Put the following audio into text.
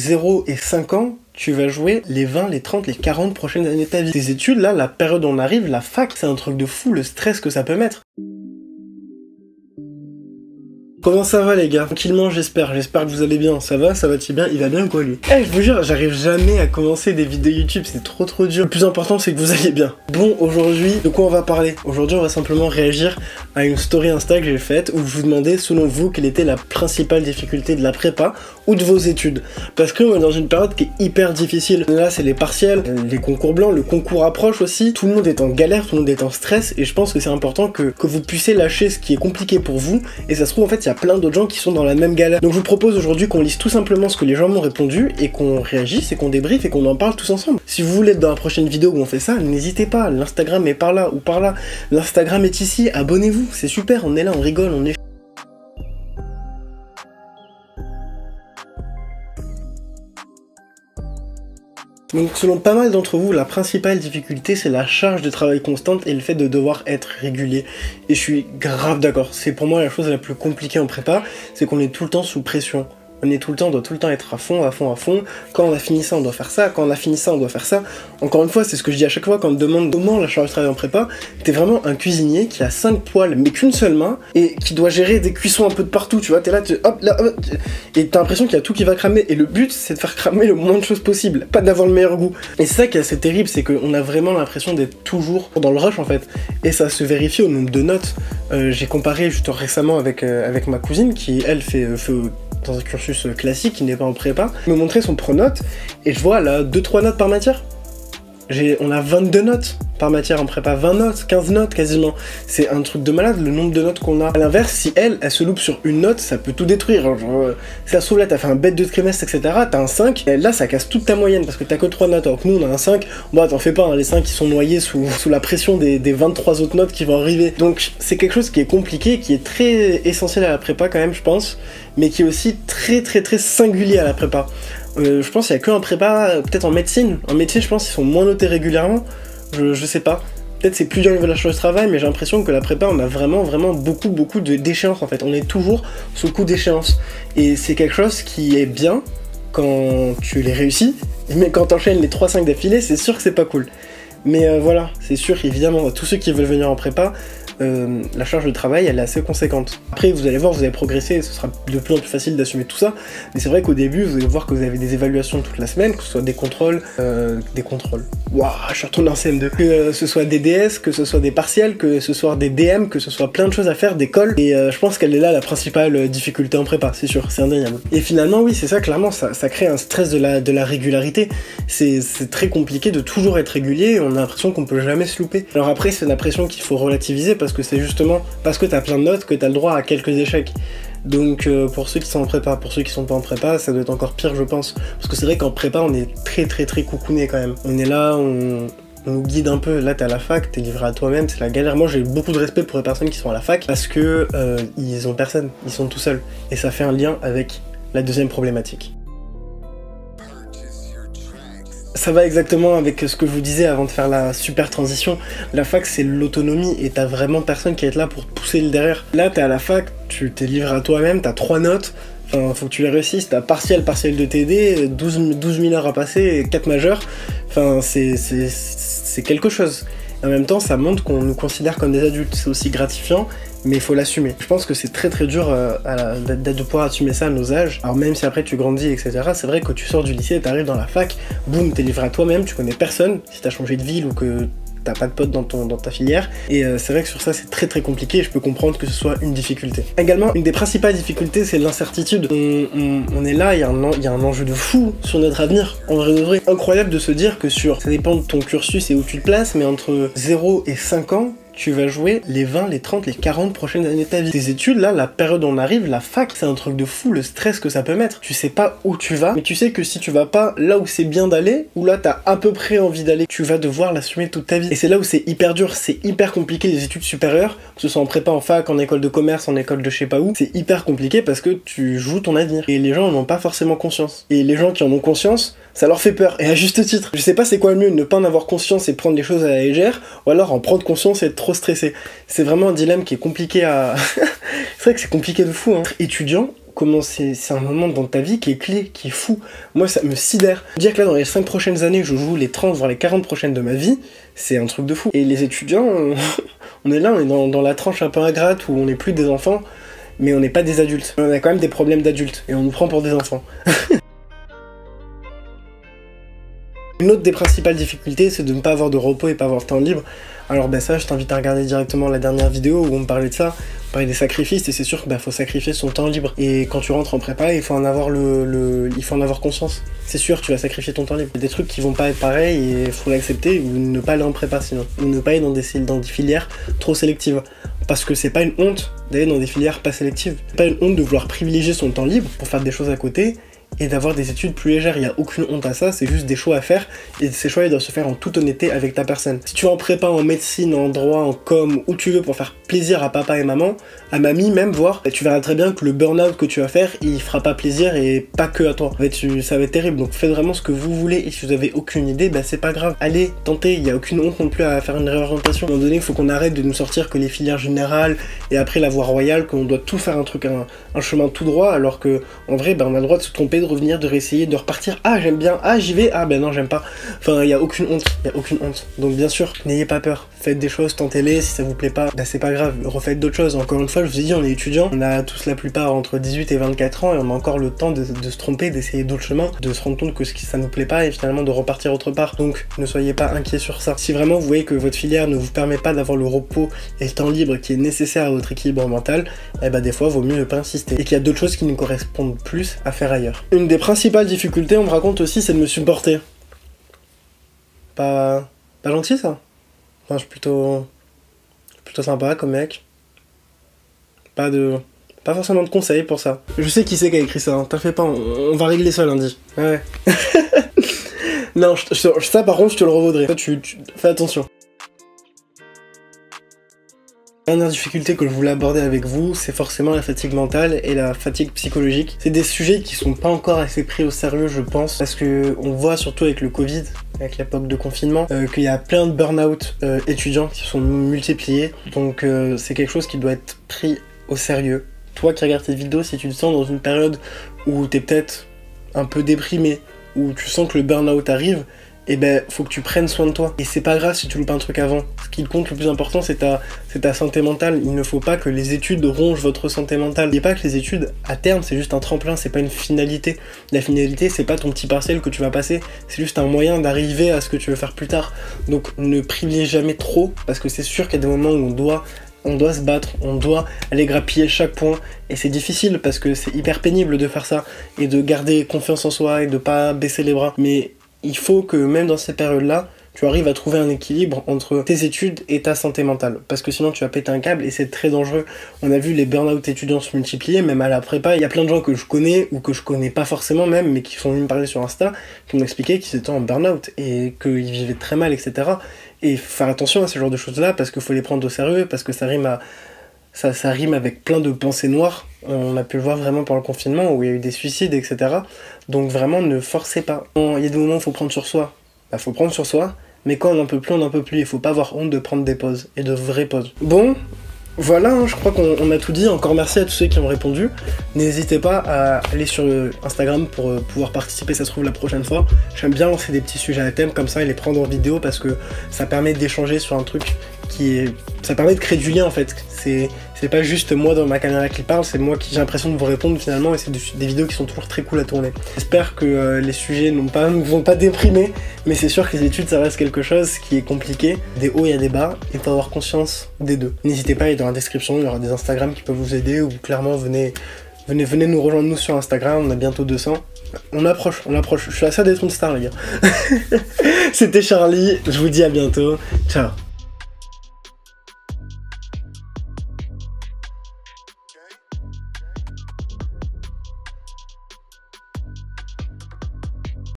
0 et 5 ans, tu vas jouer les 20, les 30, les 40 prochaines années de ta vie. Tes études, là, la période où on arrive, la fac, c'est un truc de fou, le stress que ça peut mettre. Comment ça va les gars? Tranquillement j'espère que vous allez bien. Ça va-t-il bien? Il va bien ou quoi lui? Je vous jure, j'arrive jamais à commencer des vidéos YouTube, c'est trop dur. Le plus important c'est que vous alliez bien. Bon, aujourd'hui, de quoi on va parler? Aujourd'hui on va simplement réagir à une story Insta que j'ai faite où je vous demandais selon vous quelle était la principale difficulté de la prépa ou de vos études. Parce qu'on est dans une période qui est hyper difficile. Là c'est les partiels, les concours blancs, le concours approche aussi. Tout le monde est en galère, tout le monde est en stress et je pense que c'est important que vous puissiez lâcher ce qui est compliqué pour vous. Et ça se trouve en fait il y a plein d'autres gens qui sont dans la même galère. Donc je vous propose aujourd'hui qu'on lise tout simplement ce que les gens m'ont répondu et qu'on réagisse et qu'on débriefe et qu'on en parle tous ensemble. Si vous voulez être dans la prochaine vidéo où on fait ça, n'hésitez pas, l'Instagram est par là ou par là, l'Instagram est ici, abonnez-vous, c'est super, on est là, on rigole, on est... Donc selon pas mal d'entre vous, la principale difficulté c'est la charge de travail constante et le fait de devoir être régulier. Et je suis grave d'accord, c'est pour moi la chose la plus compliquée en prépa, c'est qu'on est tout le temps sous pression. On doit tout le temps être à fond. Quand on a fini ça, on doit faire ça. Quand on a fini ça, on doit faire ça. Encore une fois, c'est ce que je dis à chaque fois quand on me demande comment la charge de travail en prépa. T'es vraiment un cuisinier qui a 5 poêles, mais qu'une seule main, et qui doit gérer des cuissons un peu de partout, tu vois. T'es là, hop, là, hop, et t'as l'impression qu'il y a tout qui va cramer. Et le but, c'est de faire cramer le moins de choses possible, pas d'avoir le meilleur goût. Et c'est ça qui est assez terrible, c'est qu'on a vraiment l'impression d'être toujours dans le rush, en fait. Et ça se vérifie au nombre de notes. J'ai comparé juste récemment avec ma cousine, qui, elle, fait dans un cursus classique, qui n'est pas en prépa, me montrer son pronote, et je vois là 2-3 notes par matière. On a 22 notes par matière en prépa, 20 notes, 15 notes quasiment. C'est un truc de malade le nombre de notes qu'on a. À l'inverse, si elle se loupe sur une note, ça peut tout détruire. Genre, si ça se trouve là, t'as fait un bête de trimestre, etc., t'as un 5, et là ça casse toute ta moyenne parce que t'as que 3 notes. Alors que nous on a un 5, bon t'en fais pas, hein, les 5 qui sont noyés sous la pression des 23 autres notes qui vont arriver. Donc c'est quelque chose qui est compliqué, qui est très essentiel à la prépa quand même, je pense, mais qui est aussi très singulier à la prépa. Je pense qu'il y a que en prépa, peut-être en médecine. En médecine, je pense qu'ils sont moins notés régulièrement. Je sais pas. Peut-être c'est plus dur au niveau de la charge de travail, mais j'ai l'impression que la prépa, on a vraiment beaucoup d'échéances en fait. On est toujours sous le coup d'échéances. Et c'est quelque chose qui est bien quand tu les réussis, mais quand t'enchaînes les 3-5 d'affilée, c'est sûr que c'est pas cool. Mais voilà, c'est sûr, évidemment, tous ceux qui veulent venir en prépa, la charge de travail elle est assez conséquente. Après vous allez voir, vous allez progresser, ce sera de plus en plus facile d'assumer tout ça, mais c'est vrai qu'au début vous allez voir que vous avez des évaluations toute la semaine, que ce soit des contrôles, waouh, je suis retourné en CM2, que ce soit des DS, que ce soit des partiels, que ce soit des DM, que ce soit plein de choses à faire, des cols, et je pense qu'elle est là la principale difficulté en prépa, c'est sûr, c'est indéniable. Et finalement oui c'est ça, clairement ça crée un stress de la régularité, c'est très compliqué de toujours être régulier, on a l'impression qu'on peut jamais se louper. Alors après c'est une impression qu'il faut relativiser parce que c'est justement parce que t'as plein de notes que t'as le droit à quelques échecs. Donc pour ceux qui sont en prépa, pour ceux qui sont pas en prépa, ça doit être encore pire je pense. Parce que c'est vrai qu'en prépa on est très coucouné quand même. On est là, on nous guide un peu. Là t'es à la fac, t'es livré à toi-même, c'est la galère. Moi j'ai beaucoup de respect pour les personnes qui sont à la fac parce que ils ont personne, ils sont tout seuls. Et ça fait un lien avec la deuxième problématique. Ça va exactement avec ce que je vous disais avant de faire la super transition. La fac c'est l'autonomie et t'as vraiment personne qui est là pour te pousser le derrière. Là t'es à la fac, tu t'es livré à toi-même, t'as 3 notes, enfin faut que tu les réussisses, t'as partiel de TD, 12 000 heures à passer, et 4 majeurs, enfin c'est quelque chose. En même temps ça montre qu'on nous considère comme des adultes, c'est aussi gratifiant, mais il faut l'assumer. Je pense que c'est très dur de pouvoir assumer ça à nos âges. Alors même si après tu grandis, etc., c'est vrai que tu sors du lycée, t'arrives dans la fac, boum, t'es livré à toi-même, tu connais personne, si t'as changé de ville ou que t'as pas de potes dans ta filière, et c'est vrai que sur ça c'est très compliqué, et je peux comprendre que ce soit une difficulté. Également, une des principales difficultés c'est l'incertitude. On est là, il y a un enjeu de fou sur notre avenir, en vrai de vrai. Incroyable de se dire que ça dépend de ton cursus et où tu te places, mais entre 0 et 5 ans, tu vas jouer les 20, les 30, les 40 prochaines années de ta vie. Tes études, là, la période où on arrive, la fac, c'est un truc de fou, le stress que ça peut mettre. Tu sais pas où tu vas, mais tu sais que si tu vas pas là où c'est bien d'aller, ou là t'as à peu près envie d'aller, tu vas devoir l'assumer toute ta vie. Et c'est là où c'est hyper dur, c'est hyper compliqué les études supérieures, que ce soit en prépa, en fac, en école de commerce, en école de je sais pas où, c'est hyper compliqué parce que tu joues ton avenir. Et les gens n'en ont pas forcément conscience. Et les gens qui en ont conscience, ça leur fait peur, et à juste titre. Je sais pas c'est quoi le mieux, ne pas en avoir conscience et prendre les choses à la légère, ou alors en prendre conscience et être trop stressé. C'est vraiment un dilemme qui est compliqué à... C'est vrai que c'est compliqué de fou, hein. Être étudiant, comment c'est un moment dans ta vie qui est clé, qui est fou. Moi, ça me sidère. Dire que là, dans les 5 prochaines années, je joue les 30, voire les 40 prochaines de ma vie, c'est un truc de fou. Et les étudiants, on est là, on est dans la tranche un peu ingrate où on n'est plus des enfants, mais on n'est pas des adultes. On a quand même des problèmes d'adultes, et on nous prend pour des enfants. Une autre des principales difficultés, c'est de ne pas avoir de repos et pas avoir de temps libre. Alors ben ça, je t'invite à regarder directement la dernière vidéo où on me parlait de ça, on parlait des sacrifices, et c'est sûr qu'il faut sacrifier son temps libre. Et quand tu rentres en prépa, il faut en avoir il faut en avoir conscience. C'est sûr, tu vas sacrifier ton temps libre. Il y a des trucs qui vont pas être pareils et il faut l'accepter ou ne pas aller en prépa sinon. Ou ne pas aller dans des filières trop sélectives. Parce que c'est pas une honte d'aller dans des filières pas sélectives. C'est pas une honte de vouloir privilégier son temps libre pour faire des choses à côté et d'avoir des études plus légères. Il n'y a aucune honte à ça, c'est juste des choix à faire, et ces choix ils doivent se faire en toute honnêteté avec ta personne. Si tu es en prépa, en médecine, en droit, en com, où tu veux pour faire plaisir à papa et maman, à mamie même, voire, tu verras très bien que le burn-out que tu vas faire, il fera pas plaisir et pas que à toi. En fait, ça va être terrible, donc faites vraiment ce que vous voulez, et si vous avez aucune idée, bah c'est pas grave. Allez, tentez, il n'y a aucune honte non plus à faire une réorientation. À un moment donné, il faut qu'on arrête de nous sortir que les filières générales, et après la voie royale, qu'on doit tout faire un chemin tout droit, alors que, en vrai, bah, on a le droit de se tromper, de revenir, de réessayer, de repartir. Ah, j'aime bien, ah, j'y vais, ah, ben non, j'aime pas. Enfin, il n'y a aucune honte, Donc, bien sûr, n'ayez pas peur. Faites des choses, tentez-les, si ça vous plaît pas, bah c'est pas grave, refaites d'autres choses. Encore une fois, je vous ai dit, on est étudiants, on a tous la plupart entre 18 et 24 ans, et on a encore le temps de se tromper, d'essayer d'autres chemins, de se rendre compte que ça nous plaît pas, et finalement de repartir autre part. Donc, ne soyez pas inquiets sur ça. Si vraiment vous voyez que votre filière ne vous permet pas d'avoir le repos et le temps libre qui est nécessaire à votre équilibre mental, eh bah des fois, vaut mieux ne pas insister. Et qu'il y a d'autres choses qui nous correspondent plus à faire ailleurs. Une des principales difficultés, on me raconte aussi, c'est de me supporter. Pas gentil, ça. Enfin, je suis plutôt sympa comme mec. Pas forcément de conseils pour ça. Je sais qui c'est qui a écrit ça, hein. T'en fais pas, on va régler ça lundi. Ouais. Non, ça par contre, je te le revaudrai. Toi, tu fais attention. La dernière difficulté que je voulais aborder avec vous, c'est forcément la fatigue mentale et la fatigue psychologique. C'est des sujets qui sont pas encore assez pris au sérieux, je pense, parce que on voit surtout avec le Covid, avec l'époque de confinement, qu'il y a plein de burn-out étudiants qui sont multipliés. Donc c'est quelque chose qui doit être pris au sérieux. Toi qui regardes cette vidéo, si tu te sens dans une période où t'es peut-être un peu déprimé, où tu sens que le burn-out arrive, et ben faut que tu prennes soin de toi. Et c'est pas grave si tu loupes un truc avant. Ce qui compte le plus important, c'est ta santé mentale. Il ne faut pas que les études rongent votre santé mentale. N'oubliez pas que les études, à terme, c'est juste un tremplin, c'est pas une finalité. La finalité, c'est pas ton petit partiel que tu vas passer, c'est juste un moyen d'arriver à ce que tu veux faire plus tard. Donc ne privilégie jamais trop, parce que c'est sûr qu'il y a des moments où on doit se battre, on doit aller grappiller chaque point, et c'est difficile parce que c'est hyper pénible de faire ça, et de garder confiance en soi, et de pas baisser les bras. Mais il faut que même dans ces périodes-là, tu arrives à trouver un équilibre entre tes études et ta santé mentale. Parce que sinon tu vas péter un câble et c'est très dangereux. On a vu les burn-out étudiants se multiplier, même à la prépa. Il y a plein de gens que je connais, ou que je connais pas forcément même, mais qui sont venus me parler sur Insta, qui m'ont expliqué qu'ils étaient en burn-out et qu'ils vivaient très mal, etc. Et faire attention à ce genre de choses-là, parce qu'il faut les prendre au sérieux, parce que ça rime avec plein de pensées noires. On a pu le voir vraiment pendant le confinement où il y a eu des suicides, etc. Donc vraiment, ne forcez pas. Il y a des moments où il faut prendre sur soi. Bah, faut prendre sur soi, mais quand on n'en peut plus, on n'en peut plus. Il faut pas avoir honte de prendre des pauses, et de vraies pauses. Bon, voilà, hein, je crois qu'on a tout dit. Encore merci à tous ceux qui ont répondu. N'hésitez pas à aller sur Instagram pour pouvoir participer, ça se trouve, la prochaine fois. J'aime bien lancer des petits sujets à thème comme ça et les prendre en vidéo parce que ça permet d'échanger sur un truc ça permet de créer du lien en fait. C'est pas juste moi dans ma caméra qui parle, c'est moi qui j'ai l'impression de vous répondre finalement, et c'est des vidéos qui sont toujours très cool à tourner. J'espère que les sujets ne vont pas déprimer, mais c'est sûr que les études ça reste quelque chose qui est compliqué. Des hauts et des bas, et il faut avoir conscience des deux. N'hésitez pas, et dans la description il y aura des Instagram qui peuvent vous aider, ou clairement venez nous rejoindre nous sur Instagram, on a bientôt 200. On approche, je suis à ça d'être une star les gars. C'était Charlie, je vous dis à bientôt, ciao.